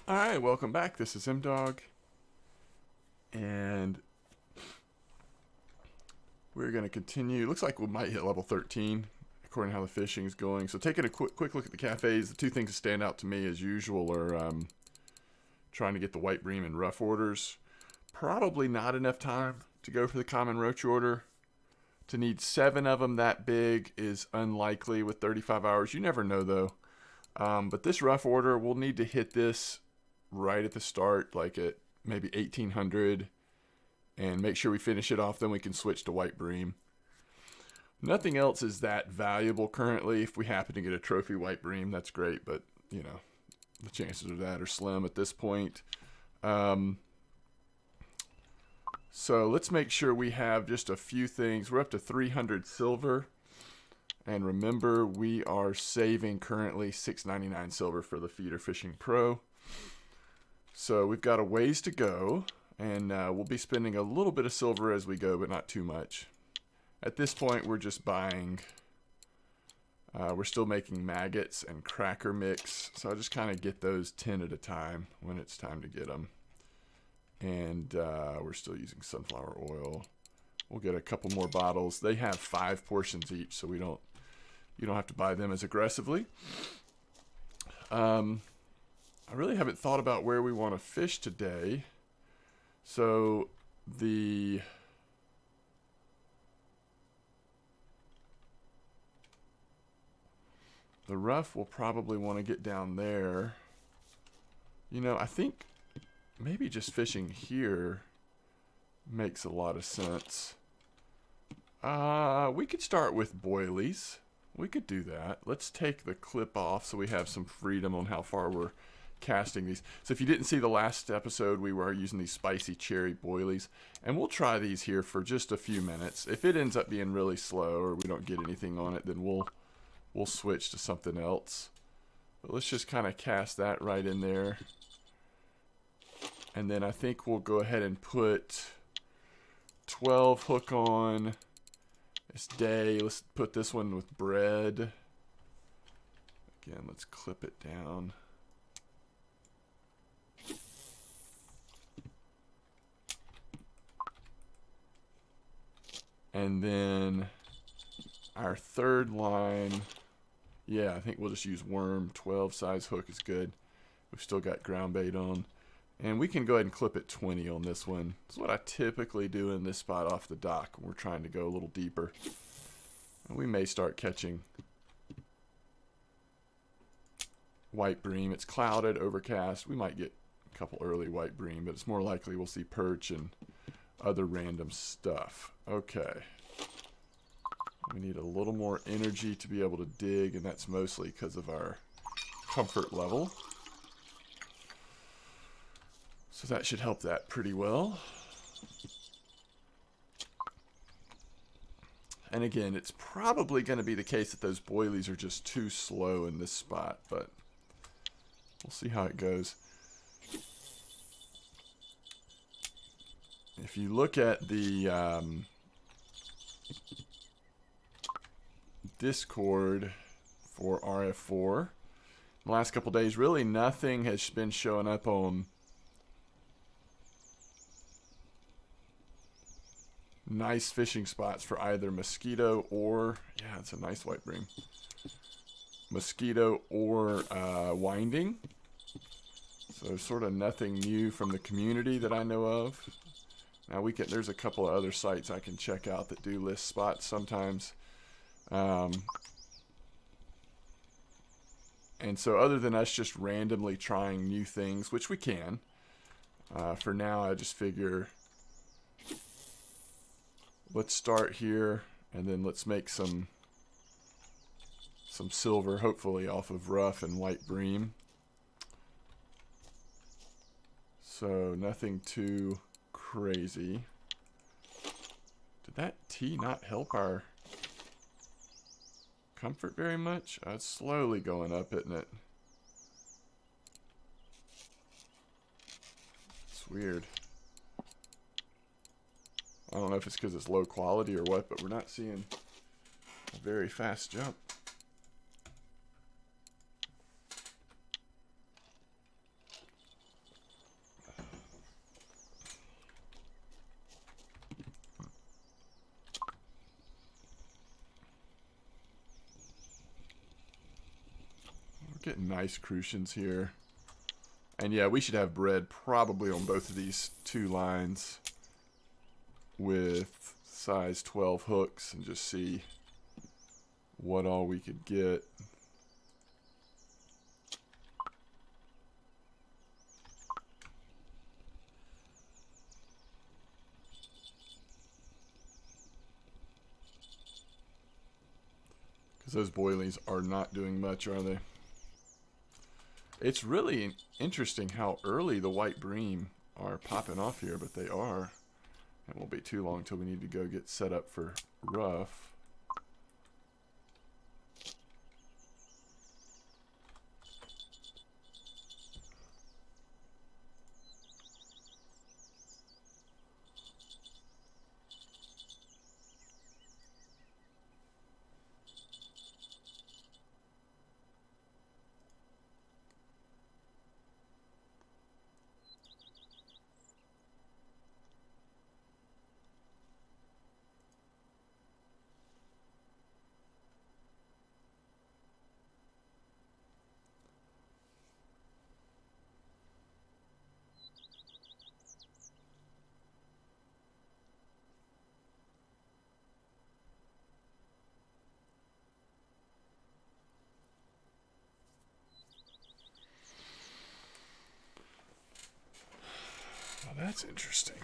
Alright, welcome back. This is M-Dog. And we're going to continue. Looks like we might hit level 13, according to how the fishing is going. So taking a quick look at the cafes, the two things that stand out to me as usual are trying to get the white bream and rough orders. Probably not enough time to go for the common roach order. To need 7 of them that big is unlikely with 35 hours. You never know, though. But this rough order, we'll need to hit this right at the start, like at maybe 1800, and make sure we finish it off. Then we can switch to white bream. Nothing else is that valuable currently. If we happen to get a trophy white bream, that's great, but you know, the chances of that are slim at this point. So let's make sure we have just a few things. We're up to 300 silver. And remember, we are saving currently $6.99 silver for the Feeder Fishing Pro. So we've got a ways to go, and we'll be spending a little bit of silver as we go, but not too much. At this point, we're just buying. We're still making maggots and cracker mix, so I'll just kind of get those 10 at a time when it's time to get them. And we're still using sunflower oil. We'll get a couple more bottles. They have 5 portions each, so you don't have to buy them as aggressively. I really haven't thought about where we want to fish today. So the rough will probably want to get down there. You know, I think maybe just fishing here makes a lot of sense. We could start with boilies. We could do that. Let's take the clip off so we have some freedom on how far we're casting these. So if you didn't see the last episode, we were using these spicy cherry boilies, and we'll try these here for just a few minutes. If it ends up being really slow or we don't get anything on it, then we'll switch to something else. But let's just kind of cast that right in there. And then I think we'll go ahead and put 12 hook on this day. Let's put this one with bread. Again, let's clip it down. And then our third line, yeah, I think we'll just use worm. 12 size hook is good. We've still got ground bait on. And we can go ahead and clip it 20 on this one. That's what I typically do in this spot off the dock. We're trying to go a little deeper. And we may start catching white bream. It's clouded, overcast. We might get a couple early white bream, but it's more likely we'll see perch and other random stuff. Okay. We need a little more energy to be able to dig, and that's mostly because of our comfort level. So that should help that pretty well. And again, it's probably going to be the case that those boilies are just too slow in this spot, but we'll see how it goes. If you look at the Discord for RF4, the last couple days, really nothing has been showing up on nice fishing spots for either Mosquito or, yeah, it's a nice white bream. Mosquito or Winding. So sort of nothing new from the community that I know of. Now there's a couple of other sites I can check out that do list spots sometimes. And so other than us just randomly trying new things, which we can, for now I just figure let's start here and then let's make some silver, hopefully off of rough and white bream. So nothing too crazy. Did that tea not help our comfort very much? It's slowly going up, isn't it? It's weird. I don't know if it's because it's low quality or what, but we're not seeing a very fast jump. Getting nice crucians here. And yeah, we should have bread probably on both of these two lines with size 12 hooks and just see what all we could get. Because those boilies are not doing much, are they? It's really interesting how early the white bream are popping off here, but they are. It won't be too long until we need to go get set up for rough. Well, that's interesting.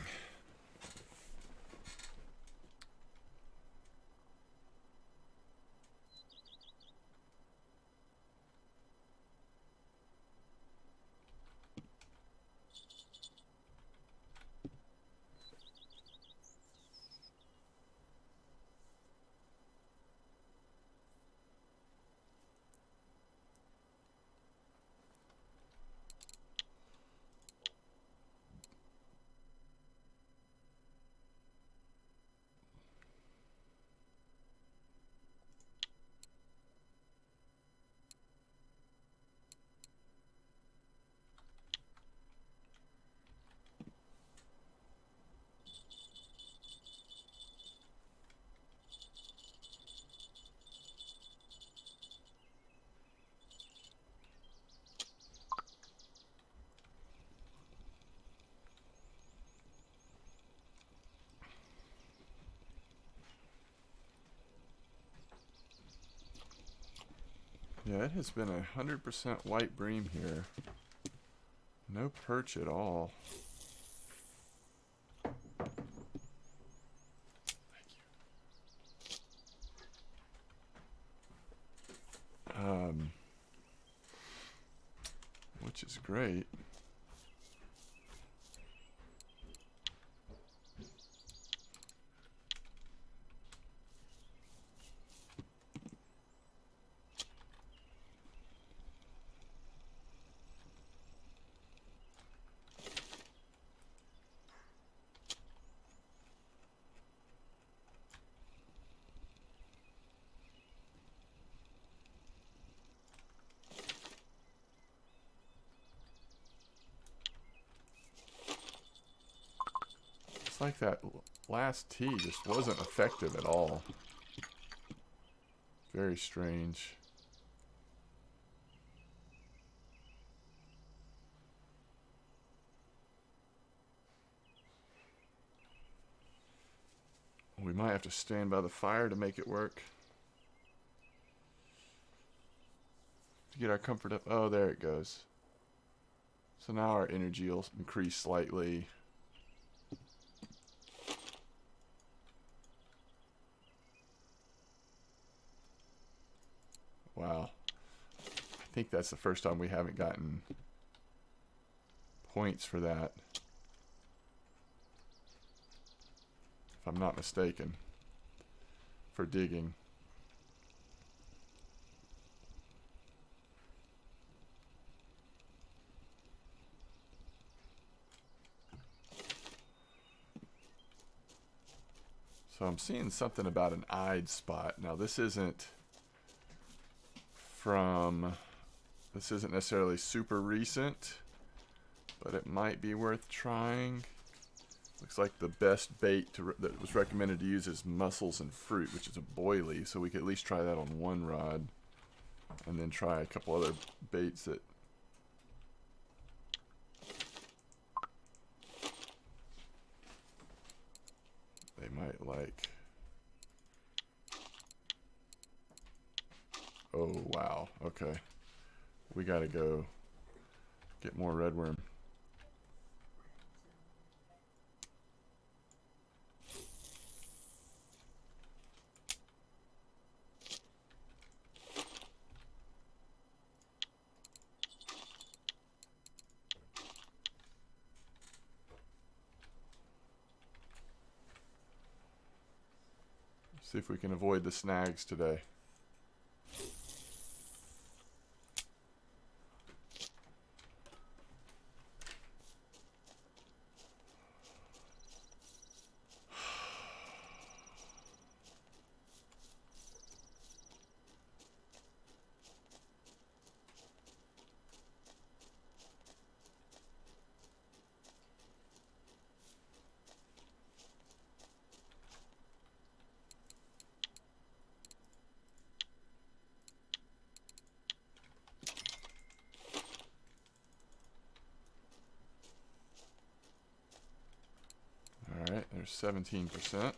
Yeah, it has been 100% white bream here. No perch at all. Which is great. It's like that last tee just wasn't effective at all. Very strange. We might have to stand by the fire to make it work. To get our comfort up. Oh, there it goes. So now our energy will increase slightly. Wow. I think that's the first time we haven't gotten points for that. If I'm not mistaken. For digging. So I'm seeing something about an eyed spot. Now this isn't necessarily super recent, but it might be worth trying. Looks like the best bait that was recommended to use is mussels and fruit, which is a boilie, so we could at least try that on one rod. and then try a couple other baits that they might like. Oh, wow. Okay. We got to go get more redworm. See if we can avoid the snags today. All right, there's 17%.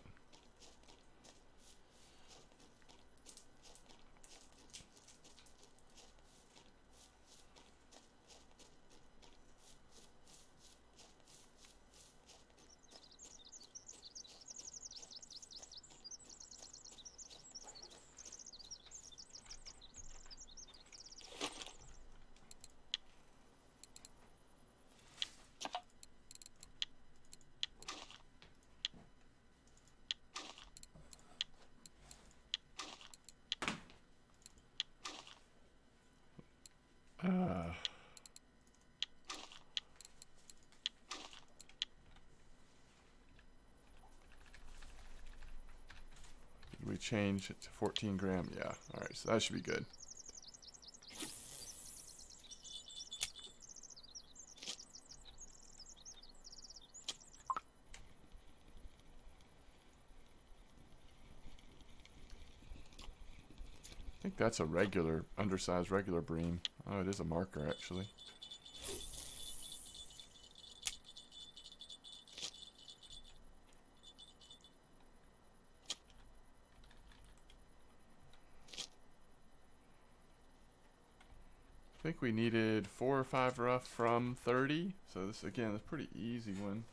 Did we change it to 14 gram? Yeah. All right, so that should be good. I think that's a regular, undersized regular bream. Oh, it is a marker actually. I think we needed 4 or 5 rough from 30. So this, again, is a pretty easy one.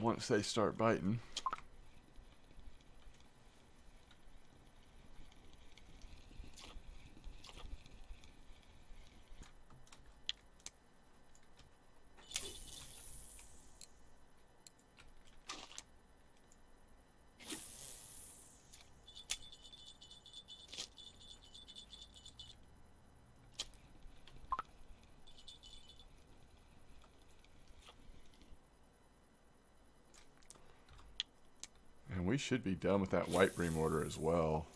Once they start biting. And we should be done with that white bream order as well.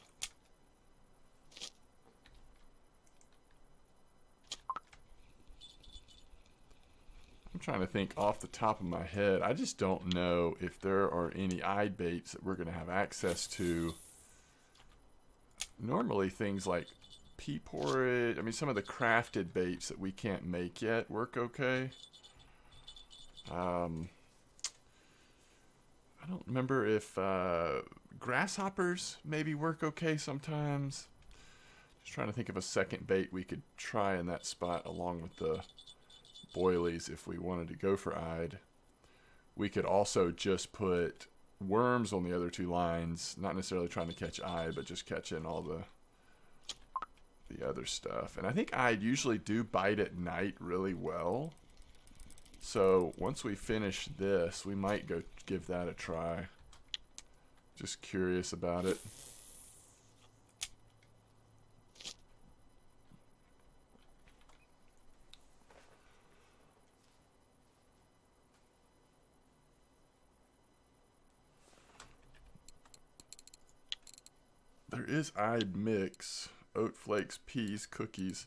I'm trying to think off the top of my head. I just don't know if there are any eyed baits that we're going to have access to. Normally things like pea porridge, I mean some of the crafted baits that we can't make yet work okay. I don't remember if grasshoppers maybe work okay sometimes. Just trying to think of a second bait we could try in that spot along with the boilies if we wanted to go for eyed. We could also just put worms on the other two lines, not necessarily trying to catch eyed, but just catching all the other stuff. And I think eyed usually do bite at night really well. So once we finish this, we might go give that a try. Just curious about it. There is eyed mix, oat flakes, peas, cookies.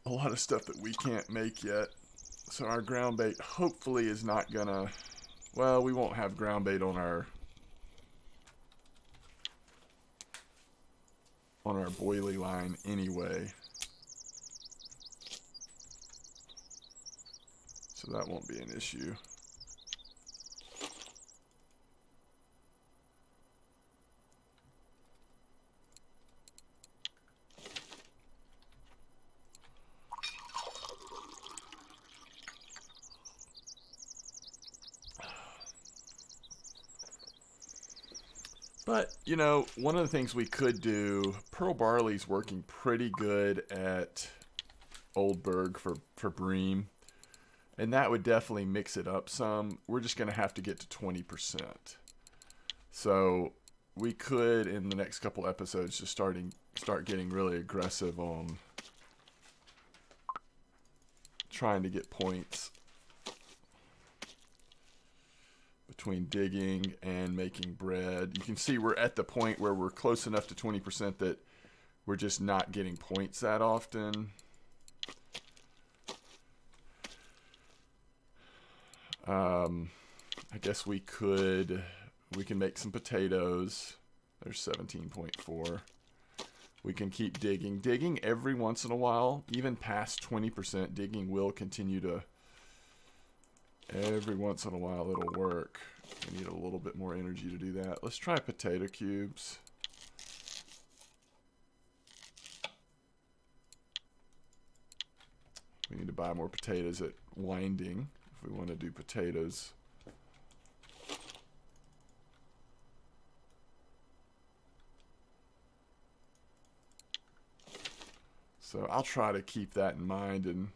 a lot of stuff that we can't make yet. So our ground bait hopefully is not gonna, well, we won't have ground bait on our boilie line anyway. So that won't be an issue. But, you know, one of the things we could do, pearl barley's working pretty good at Oldberg for bream. And that would definitely mix it up some. We're just going to have to get to 20%. So we could, in the next couple episodes, just start getting really aggressive on trying to get points between digging and making bread. You can see we're at the point where we're close enough to 20% that we're just not getting points that often. I guess we can make some potatoes. There's 17.4. We can keep digging. Digging every once in a while, even past 20%, digging will continue to, every once in a while it'll work. We need a little bit more energy to do that. Let's try potato cubes. We need to buy more potatoes at Winding if we want to do potatoes. So I'll try to keep that in mind and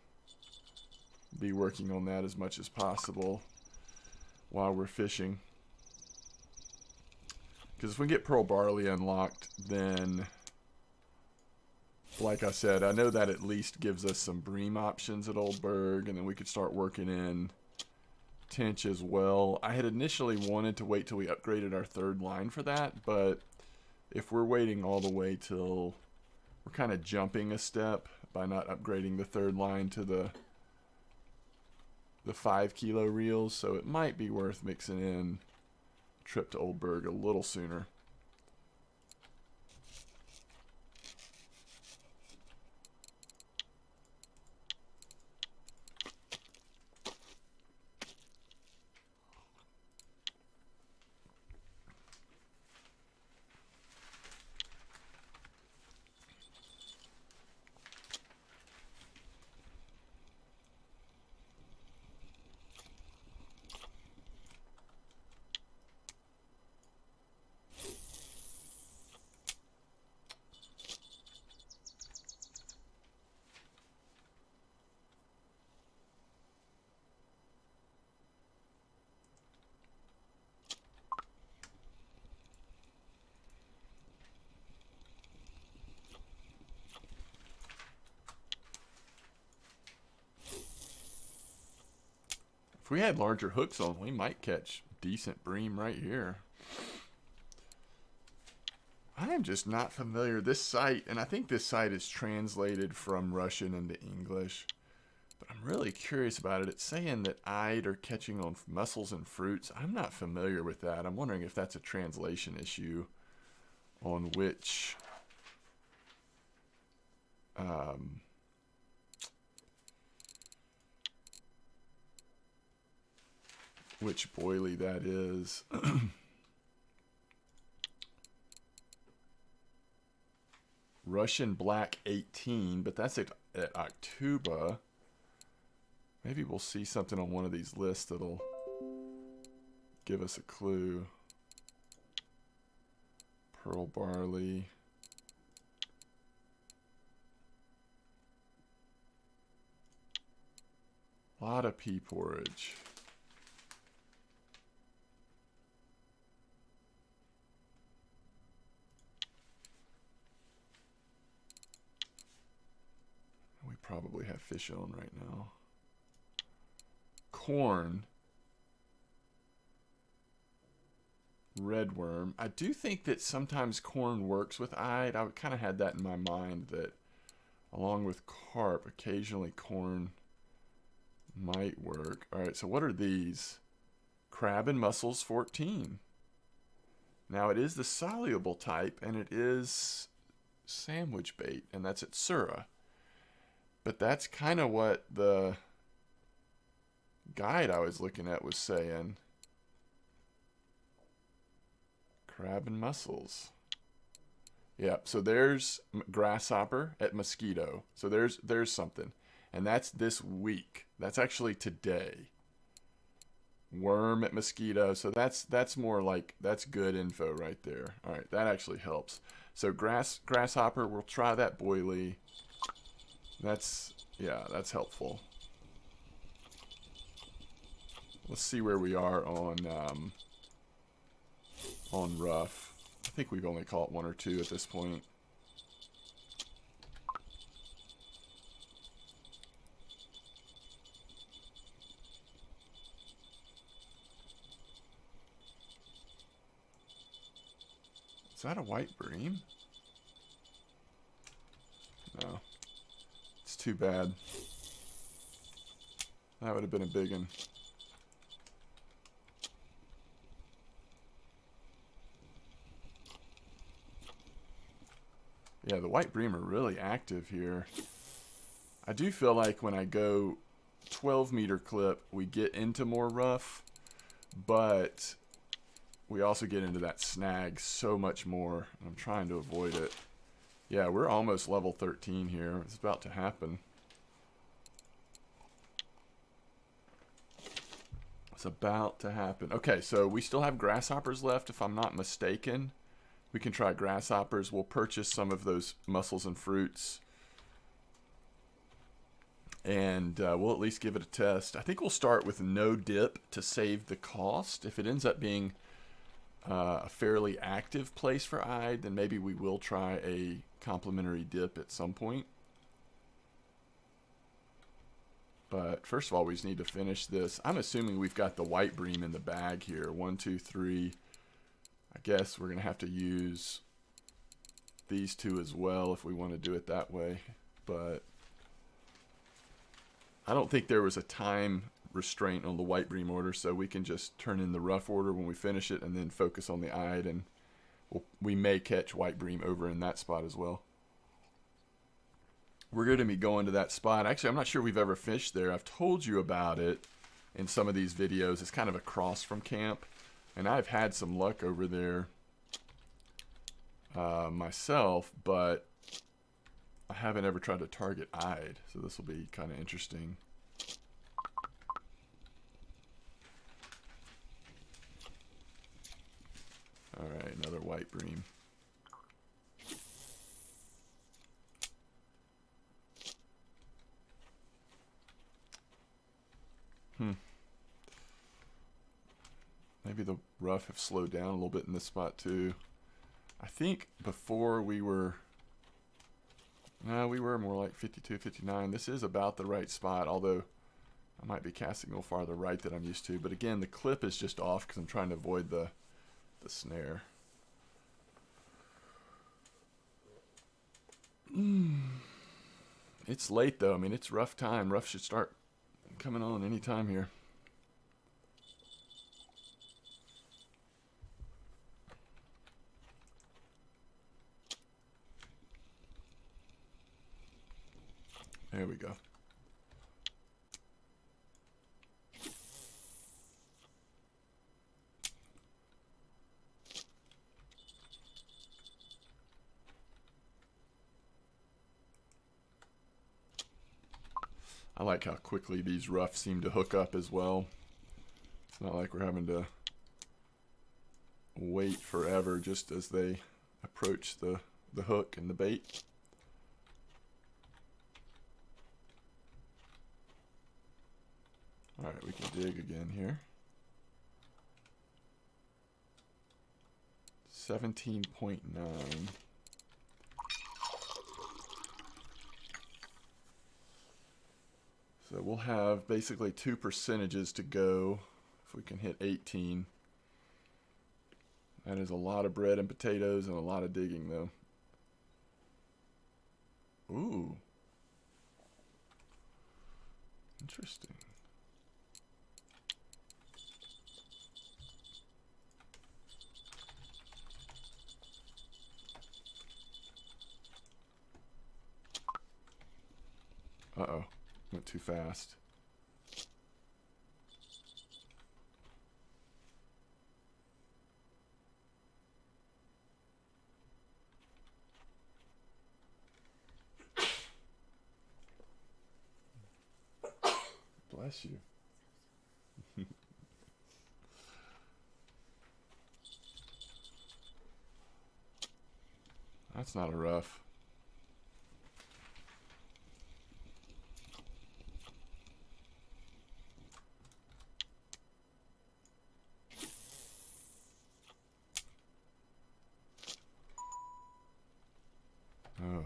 be working on that as much as possible while we're fishing. Because if we get pearl barley unlocked, then, like I said, I know that at least gives us some bream options at Oldberg, and then we could start working in Tench as well. I had initially wanted to wait till we upgraded our third line for that, but if we're waiting all the way till, we're kind of jumping a step by not upgrading the third line to the 5 kilo reels, so it might be worth mixing in a trip to Oldberg a little sooner. If we had larger hooks on, we might catch decent bream right here. I am just not familiar. This site, and I think this site is translated from Russian into English, but I'm really curious about it. It's saying that eyed are catching on mussels and fruits. I'm not familiar with that. I'm wondering if that's a translation issue on which boilie that is. Russian Black 18, but that's at Octuba. Maybe we'll see something on one of these lists that'll give us a clue. Pearl barley. A lot of pea porridge. We probably have fish on right now. Corn. Red worm. I do think that sometimes corn works with eyed. I kind of had that in my mind that along with carp. Occasionally corn might work. All right, so what are these? Crab and mussels 14. Now it is the soluble type, and it is sandwich bait, and that's at Sura. But that's kind of what the guide I was looking at was saying. Crab and mussels. Yep, so there's grasshopper at Mosquito. So there's something. And that's this week. That's actually today. Worm at Mosquito. So that's more like, that's good info right there. All right, that actually helps. So grasshopper, we'll try that boilie. That's helpful. Let's see where we are on rough. I think we've only caught 1 or 2 at this point. Is that a white bream? No. It's too bad. That would have been a big one. Yeah, the white bream are really active here. I do feel like when I go 12-meter clip, we get into more rough, but we also get into that snag so much more. I'm trying to avoid it. Yeah, we're almost level 13 here. It's about to happen. It's about to happen. Okay, so we still have grasshoppers left, if I'm not mistaken. We can try grasshoppers. We'll purchase some of those mussels and fruits. And we'll at least give it a test. I think we'll start with no dip to save the cost. If it ends up being a fairly active place for Ide, then maybe we will try a complimentary dip at some point. But first of all, we just need to finish this. I'm assuming we've got the white bream in the bag here. 1, 2, 3. I guess we're going to have to use these 2 as well if we want to do it that way. But I don't think there was a time restraint on the white bream order, so we can just turn in the rough order when we finish it and then focus on the Ide, and we may catch white bream over in that spot as well. We're going to be going to that spot. Actually, I'm not sure we've ever fished there. I've told you about it in some of these videos. It's kind of across from camp, and I've had some luck over there myself, but I haven't ever tried to target Ide, so this will be kind of interesting. All right, another white bream. Maybe the rough have slowed down a little bit in this spot too. I think before we were more like 52, 59. This is about the right spot, although I might be casting a little farther right than I'm used to. But again, the clip is just off because I'm trying to avoid the snare. It's late though. I mean, it's rough time. Rough should start coming on any time here. There we go. I like how quickly these roughs seem to hook up as well. It's not like we're having to wait forever just as they approach the hook and the bait. Alright, we can dig again here. 17.9. So we'll have basically 2 percentages to go if we can hit 18. That is a lot of bread and potatoes and a lot of digging though. Ooh, Interesting. Uh-oh. Went too fast. Bless you. That's not a rough. Oh.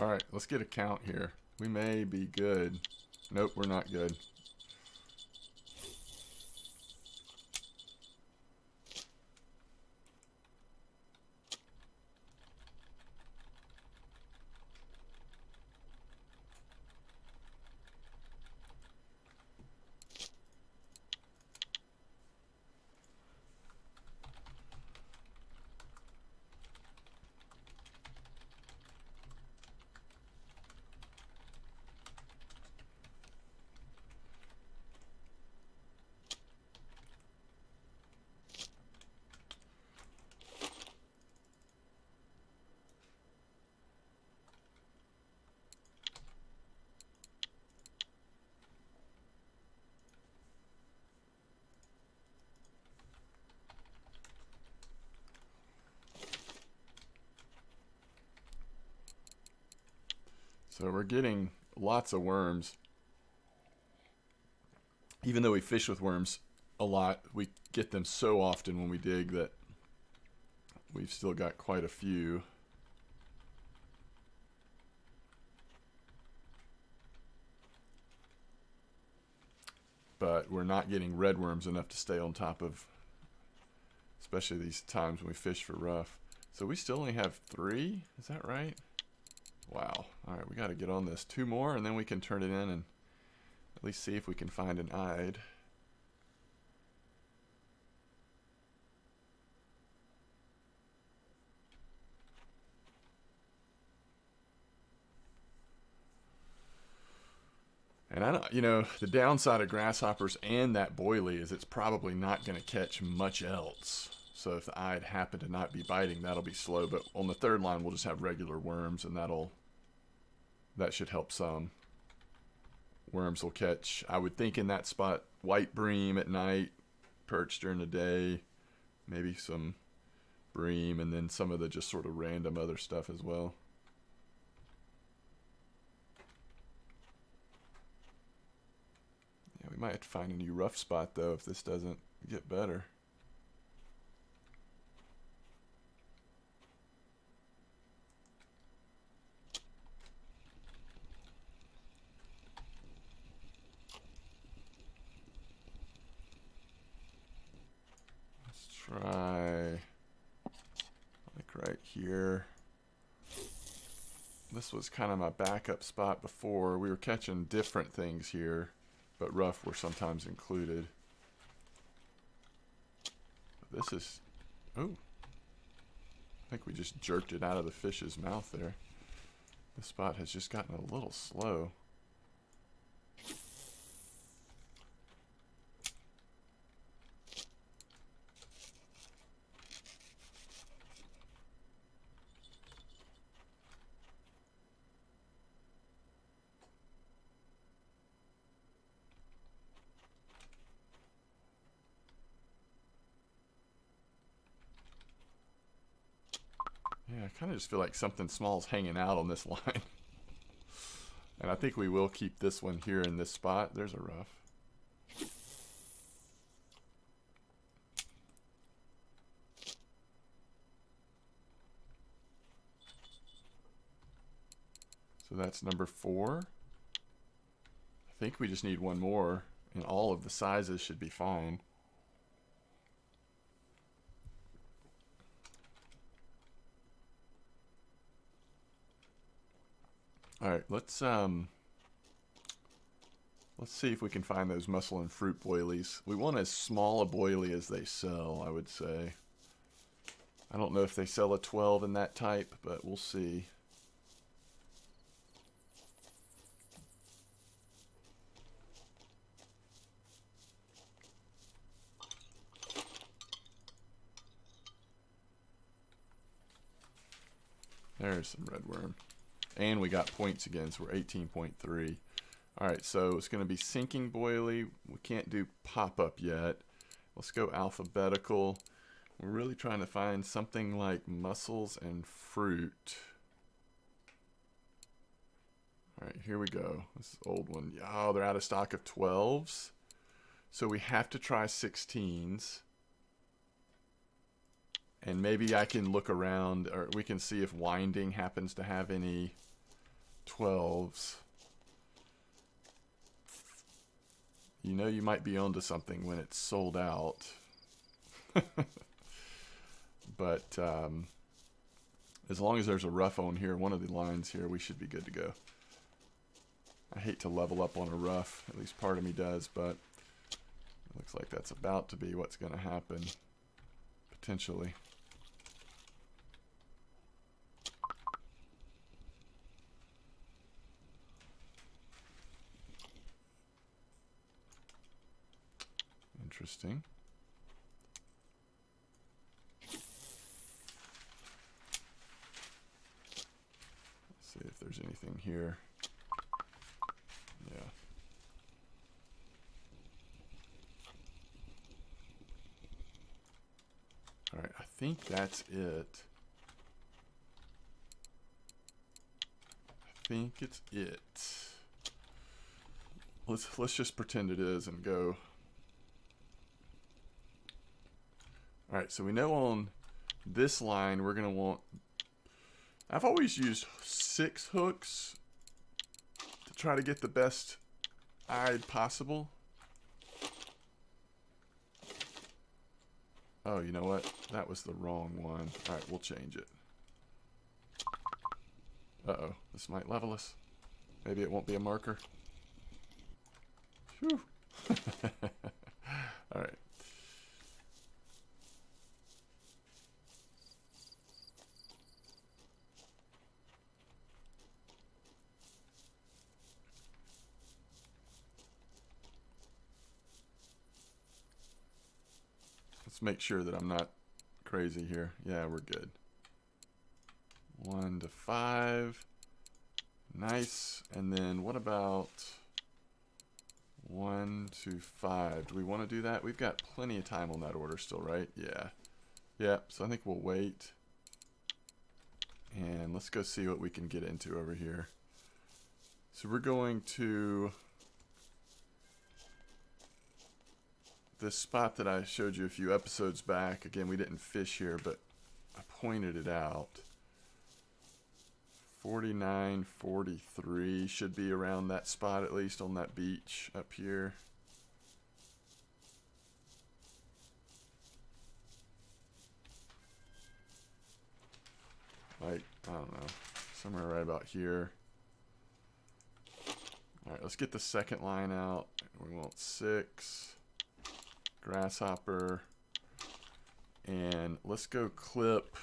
All right, let's get a count here. We may be good. Nope, we're not good. So we're getting lots of worms. Even though we fish with worms a lot, we get them so often when we dig that we've still got quite a few. But we're not getting red worms enough to stay on top of, especially these times when we fish for rough. So we still only have 3, is that right? Wow. All right, we got to get on this. 2 more, and then we can turn it in and at least see if we can find an eyed. And I don't, the downside of grasshoppers and that boilie is it's probably not going to catch much else. So if the eyed happen to not be biting, that'll be slow. But on the third line, we'll just have regular worms, and that should help some. Worms will catch, I would think in that spot, white bream at night, perch during the day, maybe some bream, and then some of the just sort of random other stuff as well. Yeah, we might have to find a new rough spot though if this doesn't get better. Try like right here. This was kind of my backup spot before. We were catching different things here, but rough were sometimes included. This is, oh, I think we just jerked it out of the fish's mouth there. This spot has just gotten a little slow. Yeah, I kind of just feel like something small's hanging out on this line. And I think we will keep this one here in this spot. There's a rough. So that's number 4. I think we just need one more, and all of the sizes should be fine. All right, let's see if we can find those mussel and fruit boilies. We want as small a boilie as they sell, I would say. I don't know if they sell a 12 in that type, but we'll see. There's some red worm. And we got points again, so we're 18.3. Alright, so it's going to be sinking boilie. We can't do pop-up yet. Let's go alphabetical. We're really trying to find something like mussels and fruit. Alright, here we go. This is an old one. Oh, they're out of stock of 12s. So we have to try 16s. And maybe I can look around, or we can see if Winding happens to have any 12s. You know you might be onto something when it's sold out. But as long as there's a rough on here, one of the lines here, we should be good to go. I hate to level up on a rough, at least part of me does, but it looks like that's about to be what's going to happen, potentially. Interesting. Let's see if there's anything here. Yeah. All right, I think that's it. I think it's it. Let's just pretend it is and go. All right, so we know on this line we're going to want... I've always used 6 hooks to try to get the best eyed possible. Oh, you know what? That was the wrong one. All right, we'll change it. Uh-oh, this might level us. Maybe it won't be a marker. Phew. All right. Let's make sure that I'm not crazy here. Yeah, we're good. 1 to 5. Nice. And then what about 1 to 5? Do we want to do that? We've got plenty of time on that order still, right? Yeah. Yeah, so I think we'll wait. And let's go see what we can get into over here. So we're going to this spot that I showed you a few episodes back. Again, we didn't fish here, but I pointed it out. 49, 43 should be around that spot, at least on that beach up here. Like, I don't know, somewhere right about here. All right, let's get the second line out. We want 6. Grasshopper. And let's go clip.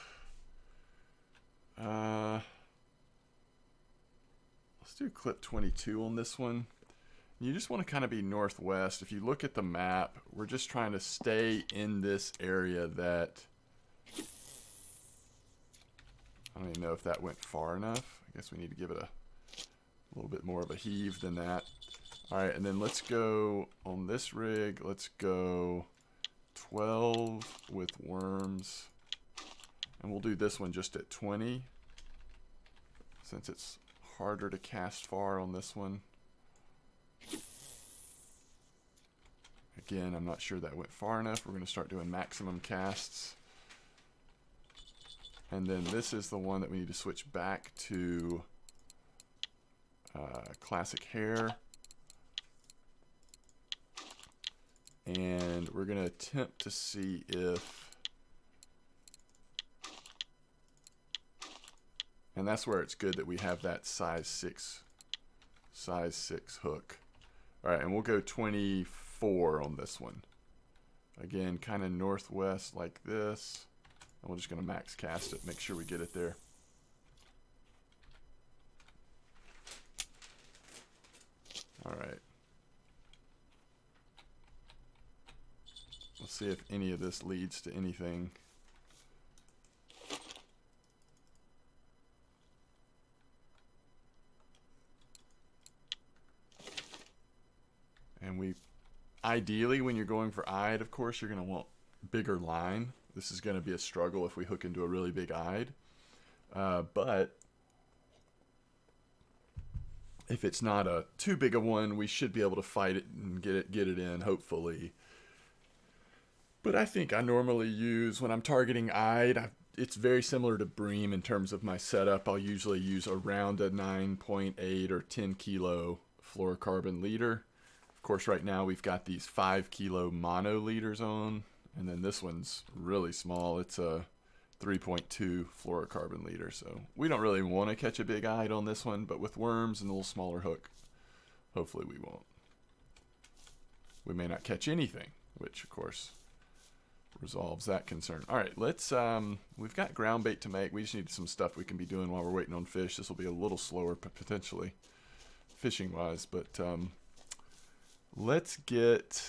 Let's do clip 22 on this one. You just want to kind of be northwest. If you look at the map, we're just trying to stay in this area that... I don't even know if that went far enough. I guess we need to give it a little bit more of a heave than that. All right, and then let's go on this rig. Let's go 12 with worms. And we'll do this one just at 20, since it's harder to cast far on this one. Again, I'm not sure that went far enough. We're going to start doing maximum casts. And then this is the one that we need to switch back to classic hair. And we're going to attempt to see if... And that's where it's good that we have that size 6 hook. All right, and we'll go 24 on this one. Again, kind of northwest like this. And we're just going to max cast it, make sure we get it there. All right. Let's see if any of this leads to anything. And we, ideally, when you're going for eyed, of course, you're going to want bigger line. This is going to be a struggle if we hook into a really big eyed. But if it's not a too big a one, we should be able to fight it and get it in, hopefully. But I think I normally use, when I'm targeting eyed, it's very similar to bream in terms of my setup. I'll usually use around a 9.8 or 10 kilo fluorocarbon leader. Of course, right now we've got these 5 kilo mono leaders on, and then this one's really small. It's a 3.2 fluorocarbon leader, so we don't really want to catch a big eyed on this one, but with worms and a little smaller hook, hopefully we won't. We may not catch anything, which of course resolves that concern. All right, let's, we've got ground bait to make. We just need some stuff we can be doing while we're waiting on fish. This will be a little slower potentially fishing wise, but let's get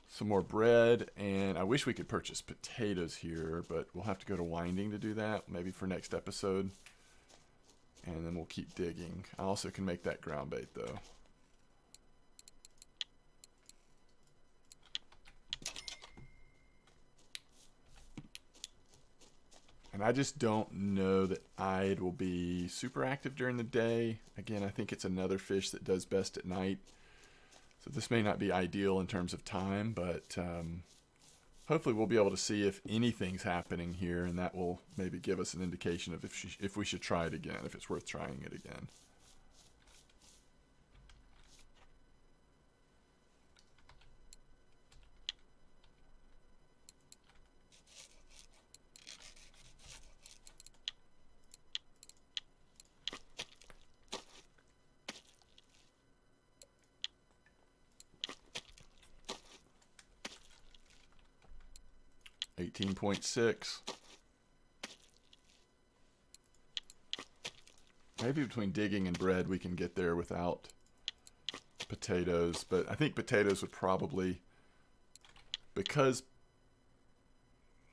some more bread, and I wish we could purchase potatoes here, but we'll have to go to winding to do that, maybe for next episode, and then we'll keep digging. I also can make that ground bait though. And I just don't know that eyed will be super active during the day. Again, I think it's another fish that does best at night. So this may not be ideal in terms of time, but hopefully we'll be able to see if anything's happening here, and that will maybe give us an indication of if we should try it again, if it's worth trying it again. .6. Maybe between digging and bread we can get there without potatoes, but I think potatoes would probably, because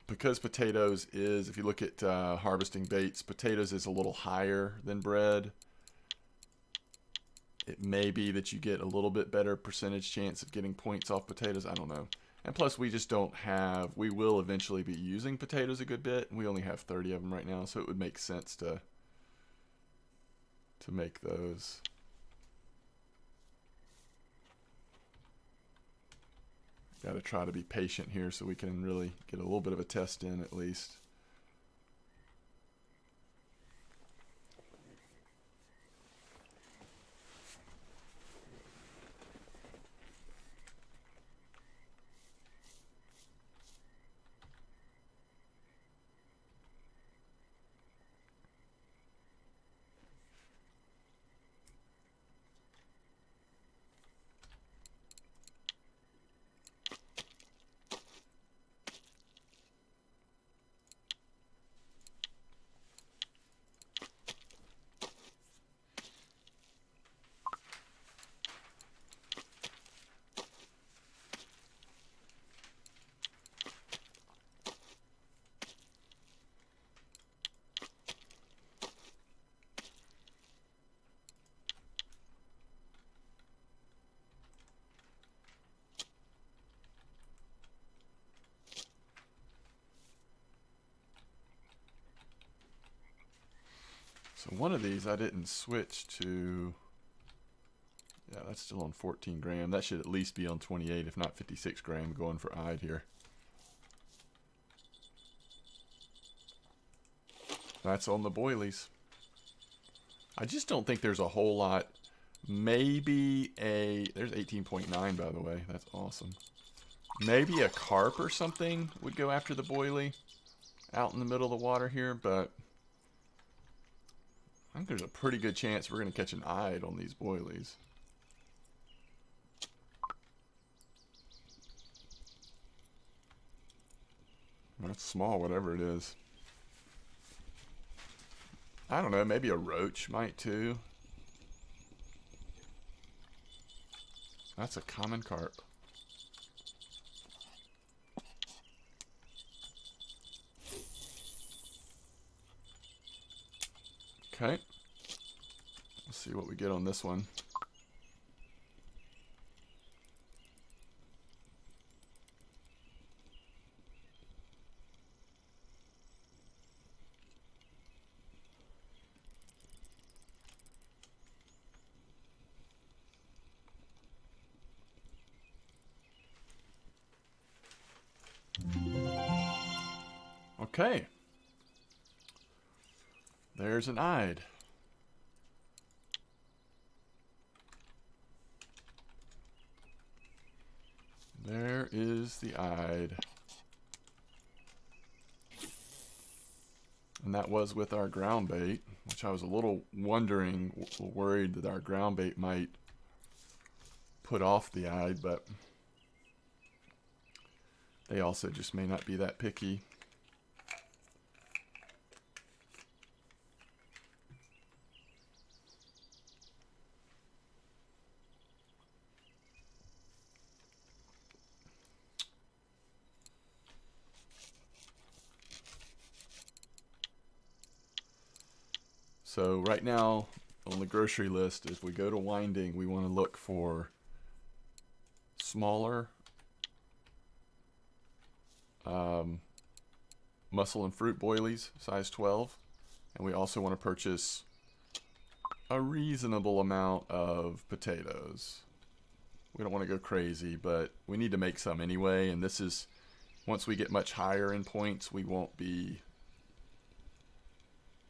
potatoes is, if you look at harvesting baits, potatoes is a little higher than bread. It may be that you get a little bit better percentage chance of getting points off potatoes. I don't know. And plus, we just don't have, we will eventually be using potatoes a good bit, and we only have 30 of them right now, so it would make sense to make those. Got to try to be patient here so we can really get a little bit of a test in at least. So one of these I didn't switch to. Yeah, that's still on 14 gram. That should at least be on 28, if not 56 gram, going for eyed here. That's on the boilies. I just don't think there's a whole lot. Maybe there's 18.9 by the way. That's awesome. Maybe a carp or something would go after the boilie out in the middle of the water here, but I think there's a pretty good chance we're going to catch an eyed on these boilies. That's small, whatever it is. I don't know, maybe a roach might too. That's a common carp. Okay. Let's see what we get on this one. Okay. There's an eyed. There is the eyed. And that was with our ground bait, which I was a little worried that our ground bait might put off the eyed, but they also just may not be that picky. So right now on the grocery list, if we go to winding, we want to look for smaller mussel and fruit boilies, size 12. And we also want to purchase a reasonable amount of potatoes. We don't want to go crazy, but we need to make some anyway. And this is, once we get much higher in points, we won't be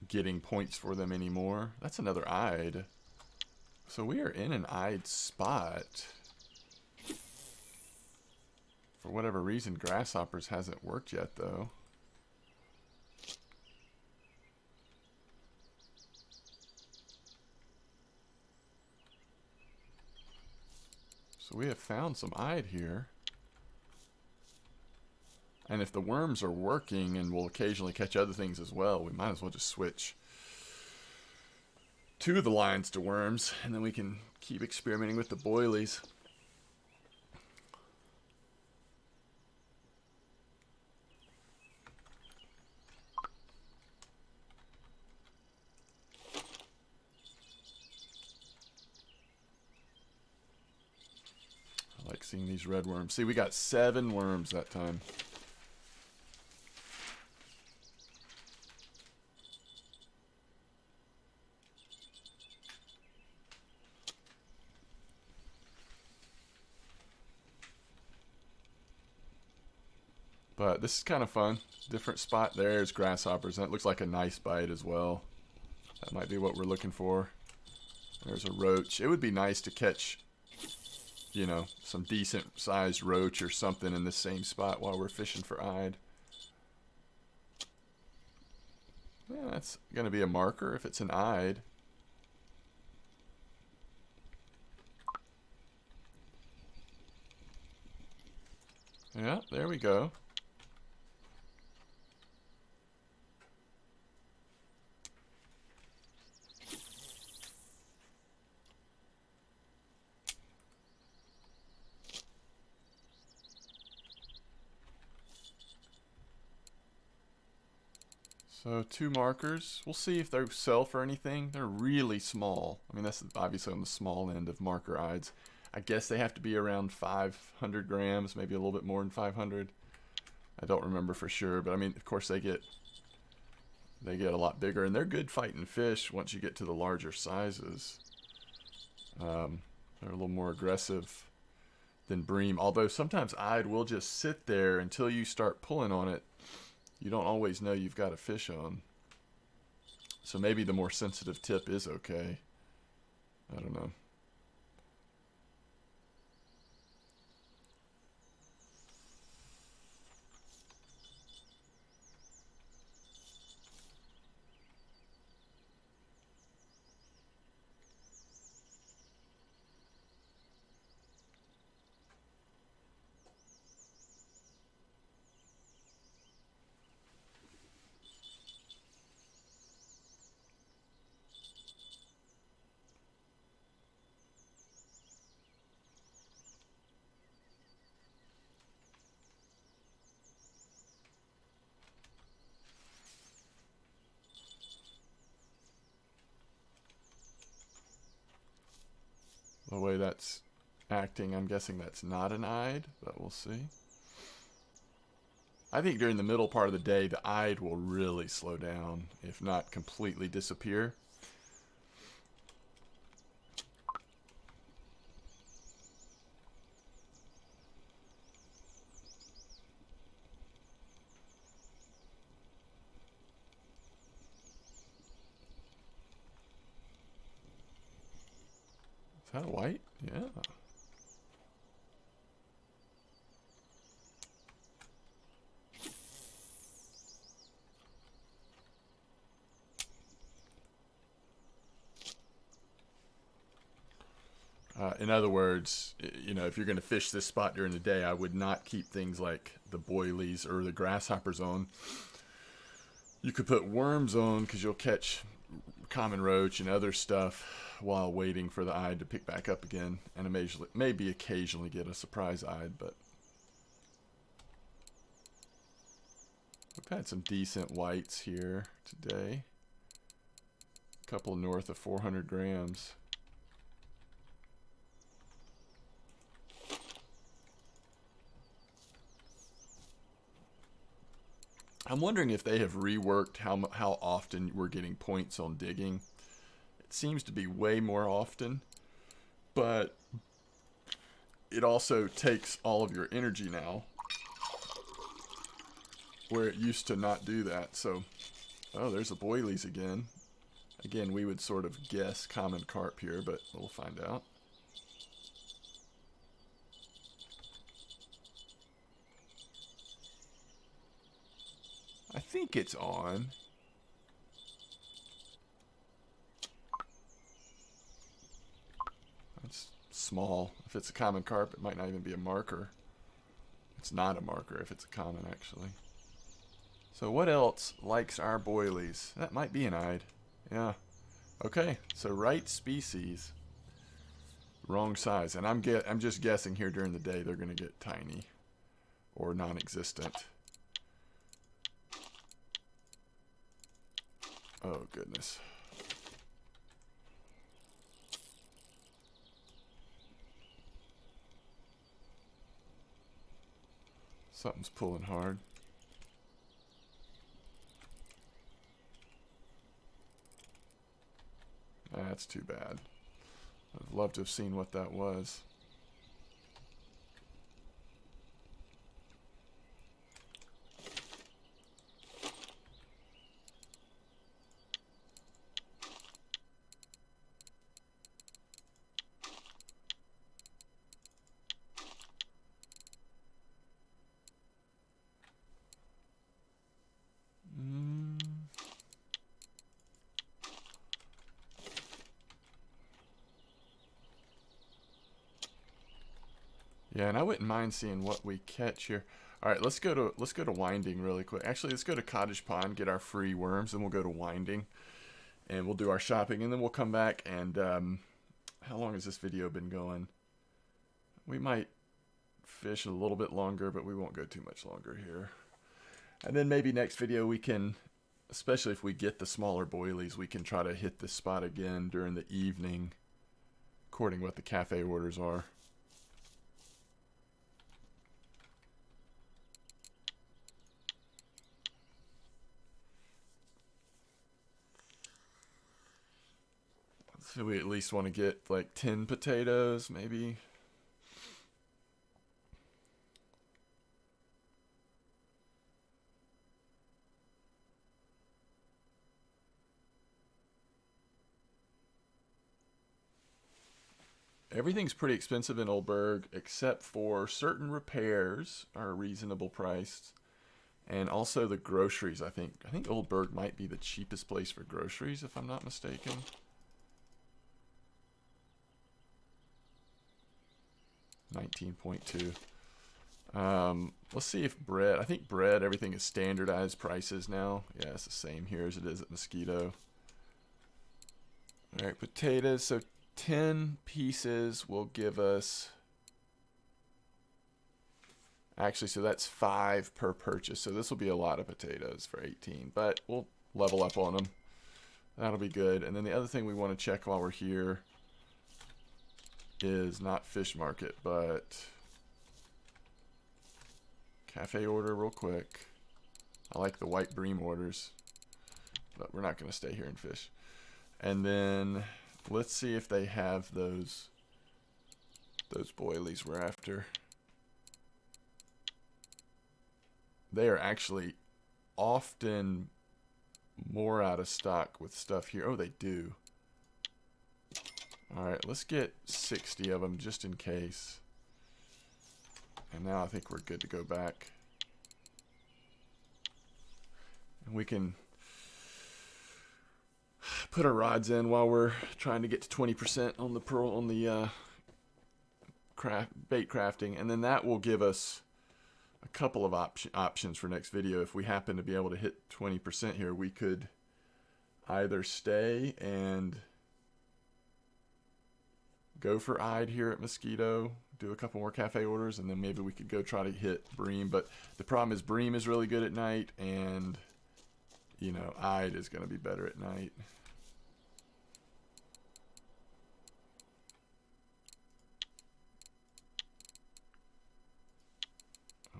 getting points for them anymore. That's another eyed. So we are in an eyed spot. For whatever reason, grasshoppers hasn't worked yet though. So we have found some eyed here. And if the worms are working and we'll occasionally catch other things as well, we might as well just switch 2 of the lines to worms, and then we can keep experimenting with the boilies. I like seeing these red worms. See, we got 7 worms that time. But this is kind of fun. Different spot. There's grasshoppers. That looks like a nice bite as well. That might be what we're looking for. There's a roach. It would be nice to catch, you know, some decent sized roach or something in the same spot while we're fishing for eyed. Yeah, that's going to be a marker if it's an eyed. Yeah, there we go. So 2 markers. We'll see if they sell for anything. They're really small. I mean, that's obviously on the small end of marker eyes. I guess they have to be around 500 grams, maybe a little bit more than 500. I don't remember for sure, but I mean, of course they get They get a lot bigger, and they're good fighting fish once you get to the larger sizes. They're a little more aggressive than bream, although sometimes eyed will just sit there until you start pulling on it. You don't always know you've got a fish on. So maybe the more sensitive tip is okay. I don't know. The way that's acting, I'm guessing that's not an eyed, but we'll see. I think during the middle part of the day, the eyed will really slow down, if not completely disappear. Is that a white? Yeah. In other words, you know, if you're going to fish this spot during the day, I would not keep things like the boilies or the grasshoppers on. You could put worms on because you'll catch common roach and other stuff while waiting for the eyed to pick back up again, and maybe occasionally get a surprise eyed, but we've had some decent whites here today. A couple north of 400 grams. I'm wondering if they have reworked how often we're getting points on digging. It seems to be way more often, but it also takes all of your energy now, where it used to not do that. So, oh, there's the boilies again. Again, we would sort of guess common carp here, but we'll find out. I think it's on. It's small. If it's a common carp, it might not even be a marker. It's not a marker if it's a common, actually. So what else likes our boilies? That might be an eyed. Yeah. Okay, so right species, wrong size. And I'm just guessing here during the day they're going to get tiny or non-existent. Oh, goodness. Something's pulling hard. That's too bad. I'd love to have seen what that was. Yeah, and I wouldn't mind seeing what we catch here. All right, let's go to winding really quick. Actually, let's go to Cottage Pond, get our free worms, and we'll go to winding, and we'll do our shopping, and then we'll come back. And how long has this video been going? We might fish a little bit longer, but we won't go too much longer here. And then maybe next video we can, especially if we get the smaller boilies, we can try to hit this spot again during the evening, according to what the cafe orders are. So we at least want to get like 10 potatoes, maybe. Everything's pretty expensive in Oldberg, except for certain repairs are reasonable priced. And also the groceries, I think. I think Oldberg might be the cheapest place for groceries, if I'm not mistaken. $19.2. Let's see if bread. I think bread, everything is standardized prices now. Yeah, it's the same here as it is at Mosquito. All right, potatoes. So 10 pieces will give us. Actually, so that's 5 per purchase. So this will be a lot of potatoes for 18, but we'll level up on them. That'll be good. And then the other thing we want to check while we're here is not fish market, but cafe order real quick. I like the white bream orders, but we're not going to stay here and fish. And then let's see if they have those boilies we're after. They are actually often more out of stock with stuff here. Oh, they do. All right, let's get 60 of them just in case. And now I think we're good to go back. And we can put our rods in while we're trying to get to 20% on the bait crafting, and then that will give us a couple of options for next video. If we happen to be able to hit 20% here, we could either stay and go for Ide here at Mosquito, do a couple more cafe orders, and then maybe we could go try to hit bream. But the problem is bream is really good at night, and you know, Ide is going to be better at night.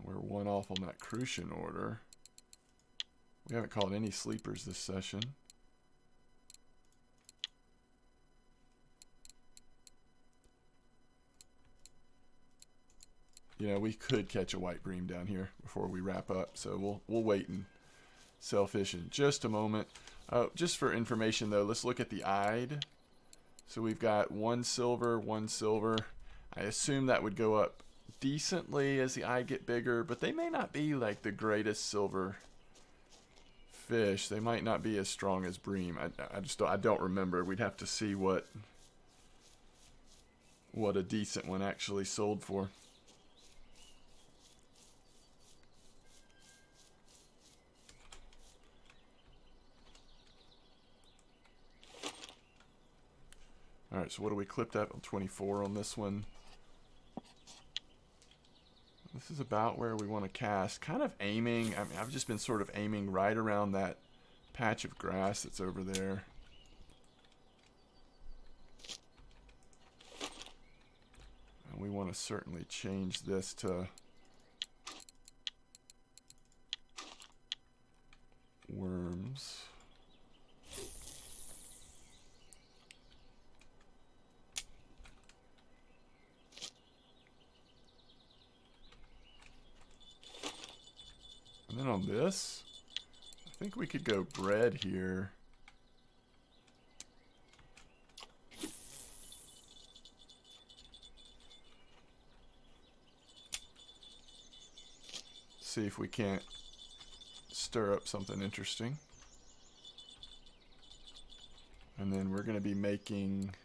We're one off on that Crucian order. We haven't called any sleepers this session. You know, we could catch a white bream down here before we wrap up, so we'll wait and sell fish in just a moment. Just for information though, let's look at the Ide. So we've got 1 silver, 1 silver. I assume that would go up decently as the Ide get bigger, but they may not be like the greatest silver fish. They might not be as strong as bream. I don't remember. We'd have to see what a decent one actually sold for. Alright, so what do we clipped at on 24 on this one? This is about where we want to cast. Kind of aiming, I mean, I've just been sort of aiming right around that patch of grass that's over there. And we want to certainly change this to worms. And then on this, I think we could go bread here. See if we can't stir up something interesting. And then we're going to be making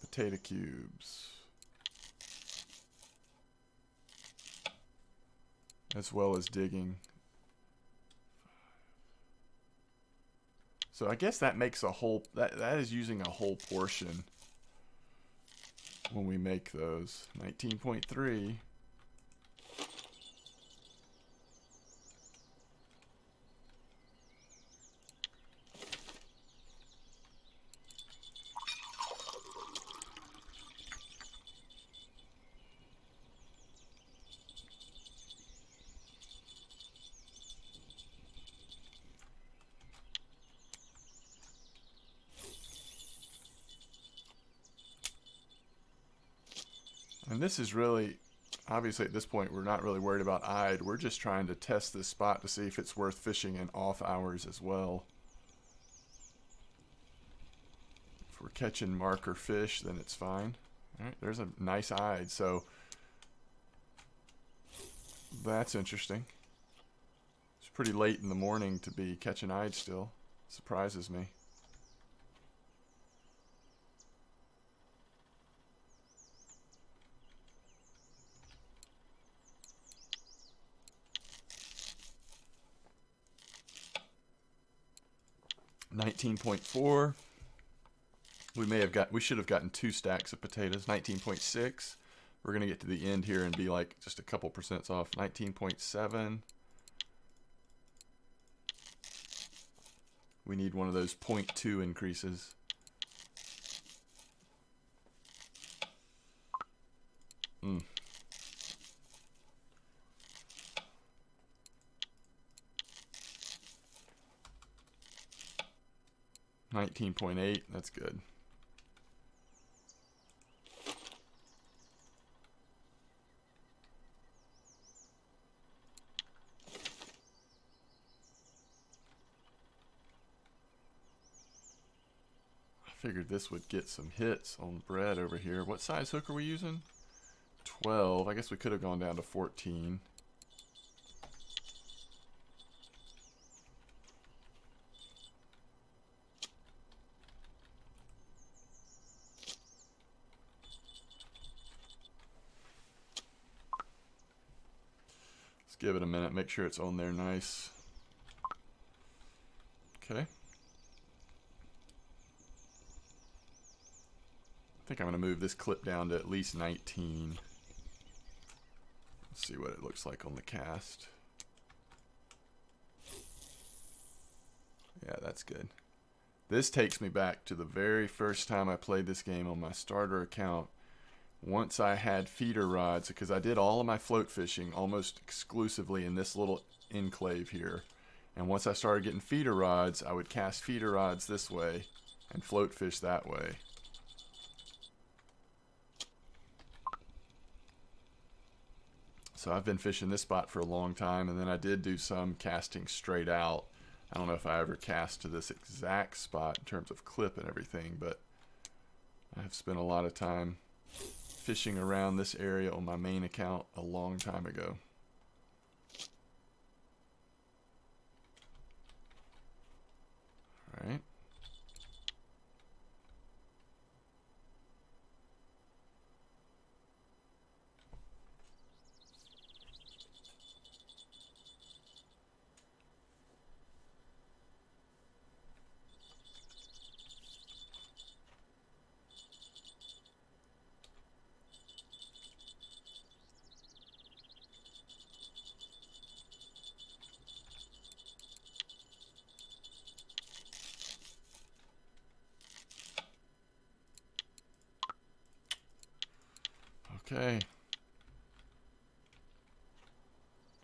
potato cubes, as well as digging. So I guess that makes a whole, that is using a whole portion when we make those. 19.3. And this is really, obviously at this point, we're not really worried about eyed. We're just trying to test this spot to see if it's worth fishing in off hours as well. If we're catching marker fish, then it's fine. All right, there's a nice eyed, so that's interesting. It's pretty late in the morning to be catching eyed still. Surprises me. $19.4. We should have gotten 2 stacks of potatoes. 19.6. We're gonna get to the end here and be like just a couple percents off. 19.7. We need one of those 0.2 increases. Mm. 19.8, that's good. I figured this would get some hits on bread over here. What size hook are we using? 12. I guess we could have gone down to 14. Give it a minute, make sure it's on there nice. Okay. I think I'm going to move this clip down to at least 19. Let's see what it looks like on the cast. Yeah, that's good. This takes me back to the very first time I played this game on my starter account. Once I had feeder rods, because I did all of my float fishing almost exclusively in this little enclave here. And once I started getting feeder rods, I would cast feeder rods this way and float fish that way. So I've been fishing this spot for a long time, and then I did do some casting straight out. I don't know if I ever cast to this exact spot in terms of clip and everything, but I've spent a lot of time fishing around this area on my main account a long time ago. All right. Okay.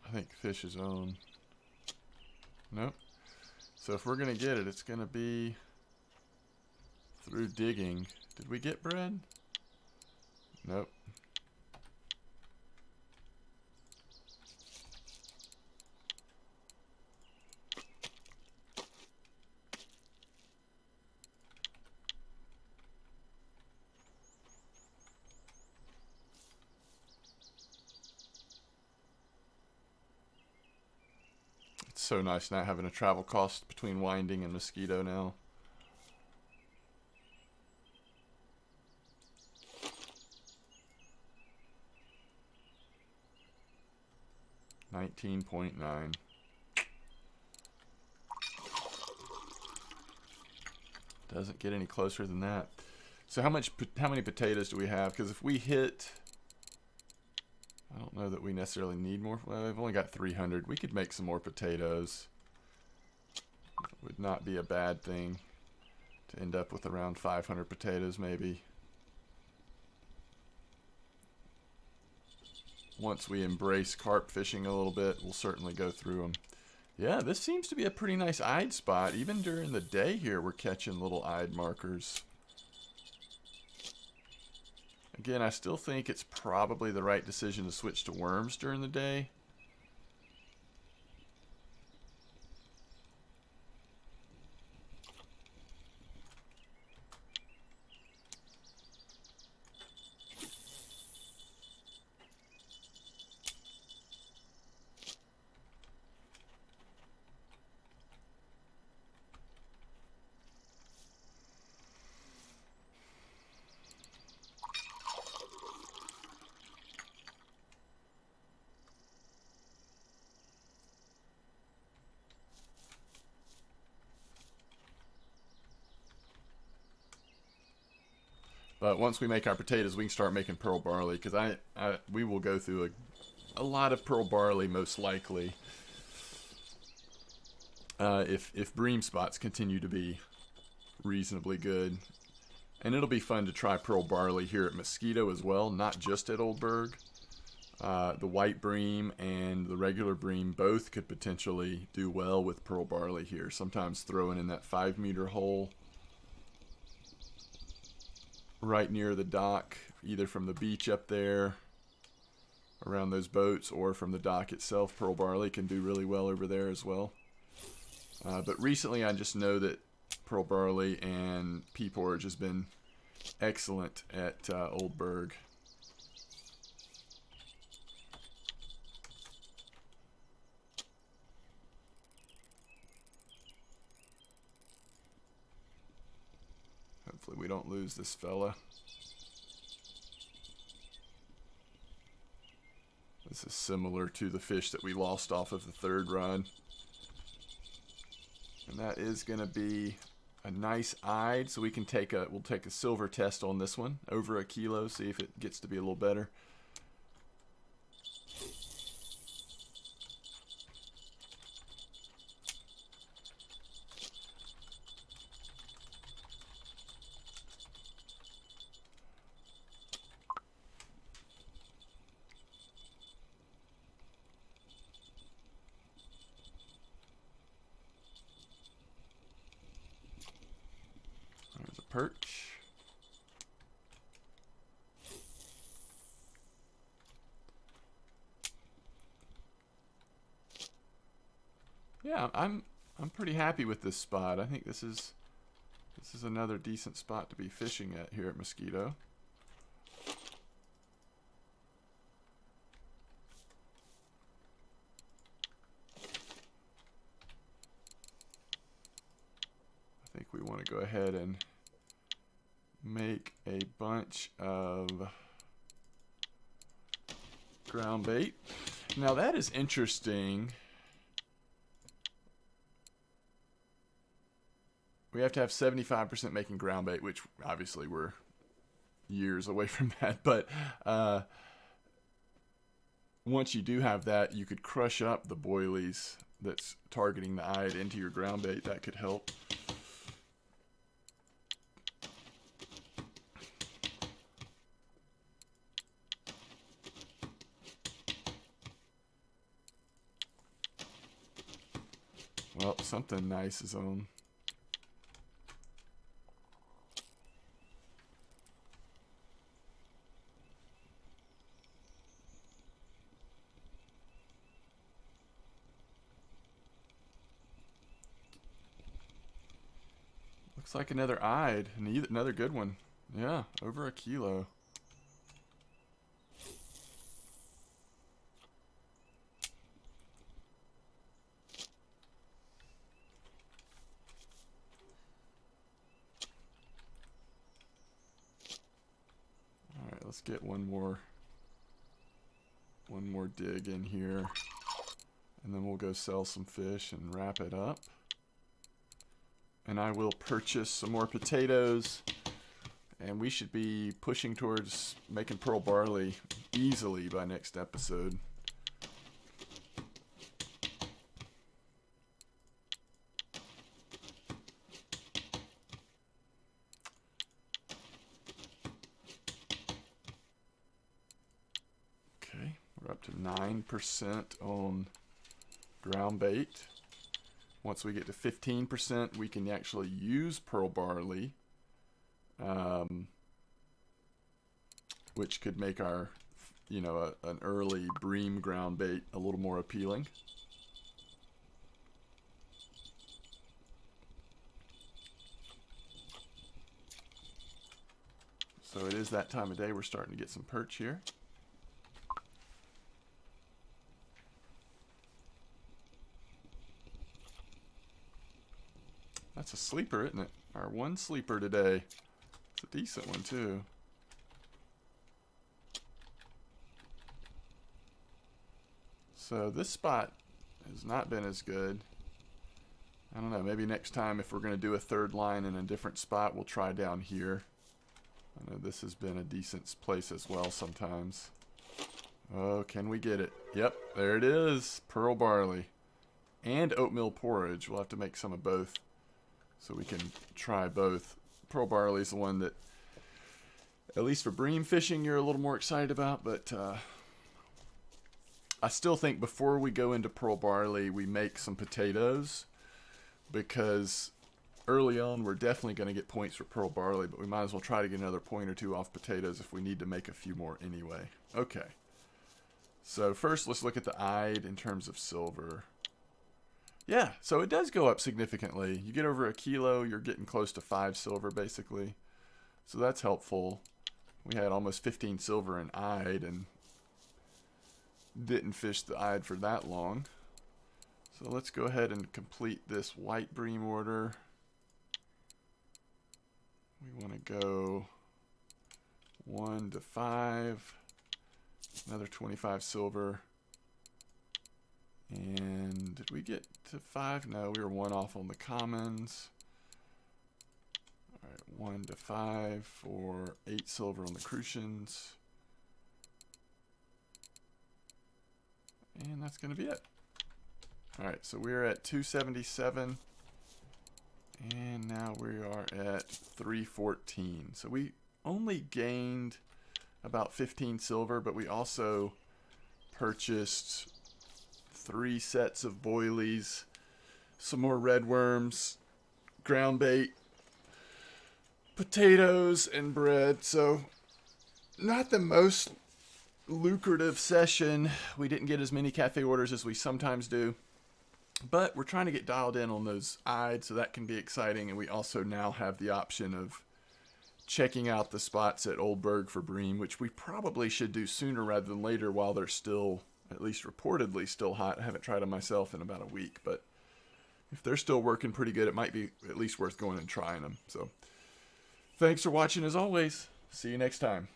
I think fish is on. Nope. So if we're going to get it, it's going to be through digging. Did we get bread? Nope. So nice not having a travel cost between Winding and Mosquito now. $19.9. Doesn't get any closer than that. So how many potatoes do we have? Because if we hit, I don't know that we necessarily need more. Well, we've only got 300. We could make some more potatoes. It would not be a bad thing to end up with around 500 potatoes maybe. Once we embrace carp fishing a little bit, we'll certainly go through them. Yeah, this seems to be a pretty nice eyed spot. Even during the day here, we're catching little eyed markers. Again, I still think it's probably the right decision to switch to worms during the day. But once we make our potatoes, we can start making pearl barley, because we will go through a lot of pearl barley most likely, if bream spots continue to be reasonably good. And it'll be fun to try pearl barley here at Mosquito as well, not just at Oldberg. The white bream and the regular bream both could potentially do well with pearl barley here. Sometimes throwing in that 5-meter hole right near the dock, either from the beach up there around those boats or from the dock itself, pearl barley can do really well over there as well. But recently I just know that pearl barley and pea porridge has been excellent at Oldberg. Hopefully we don't lose this fella. This is similar to the fish that we lost off of the third rod. And that is going to be a nice eyed, so we'll take a silver test on this one, over a kilo, see if it gets to be a little better. There's a perch. Yeah, I'm pretty happy with this spot. I think this is another decent spot to be fishing at here at Mosquito. I think we want to go ahead and make a bunch of ground bait. Now that is interesting. We have to have 75% making ground bait, which obviously we're years away from that. But once you do have that, you could crush up the boilies that's targeting the eyed into your ground bait. That could help. Well, something nice is on. Looks like another eyed, another good one. Yeah, over a kilo. All right, let's get one more dig in here, and then we'll go sell some fish and wrap it up. And I will purchase some more potatoes, and we should be pushing towards making pearl barley easily by next episode. Okay, we're up to 9% on ground bait. Once we get to 15%, we can actually use pearl barley. which could make our, you know, an early bream ground bait a little more appealing. So it is that time of day. We're starting to get some perch here. That's a sleeper, isn't it? Our one sleeper today. It's a decent one, too. So this spot has not been as good. I don't know, maybe next time if we're going to do a third line in a different spot, we'll try down here. I know this has been a decent place as well sometimes. Oh, can we get it? Yep, there it is. Pearl barley and oatmeal porridge. We'll have to make some of both so we can try both. Pearl barley is the one that, at least for bream fishing, you're a little more excited about, but I still think before we go into pearl barley, we make some potatoes, because early on we're definitely going to get points for pearl barley, but we might as well try to get another point or two off potatoes if we need to make a few more anyway. Okay, so first let's look at the eyed in terms of silver. Yeah, so it does go up significantly. You get over a kilo, you're getting close to 5 silver basically, so that's helpful. We had almost 15 silver in eyed and didn't fish the eyed for that long. So let's go ahead and complete this white bream order. We want to go 1 to 5, another 25 silver. And did we get to 5? No, we were 1 off on the commons. All right, 1 to 5 for 8 silver on the crucians. And that's going to be it. All right, so we're at 277. And now we are at 314. So we only gained about 15 silver, but we also purchased 3 sets of boilies, some more red worms, ground bait, potatoes, and bread. So not the most lucrative session. We didn't get as many cafe orders as we sometimes do, but we're trying to get dialed in on those eyed, so that can be exciting. And we also now have the option of checking out the spots at Oldberg for bream, which we probably should do sooner rather than later while they're still, at least reportedly, still hot. I haven't tried them myself in about a week, but if they're still working pretty good, it might be at least worth going and trying them. So thanks for watching as always. See you next time.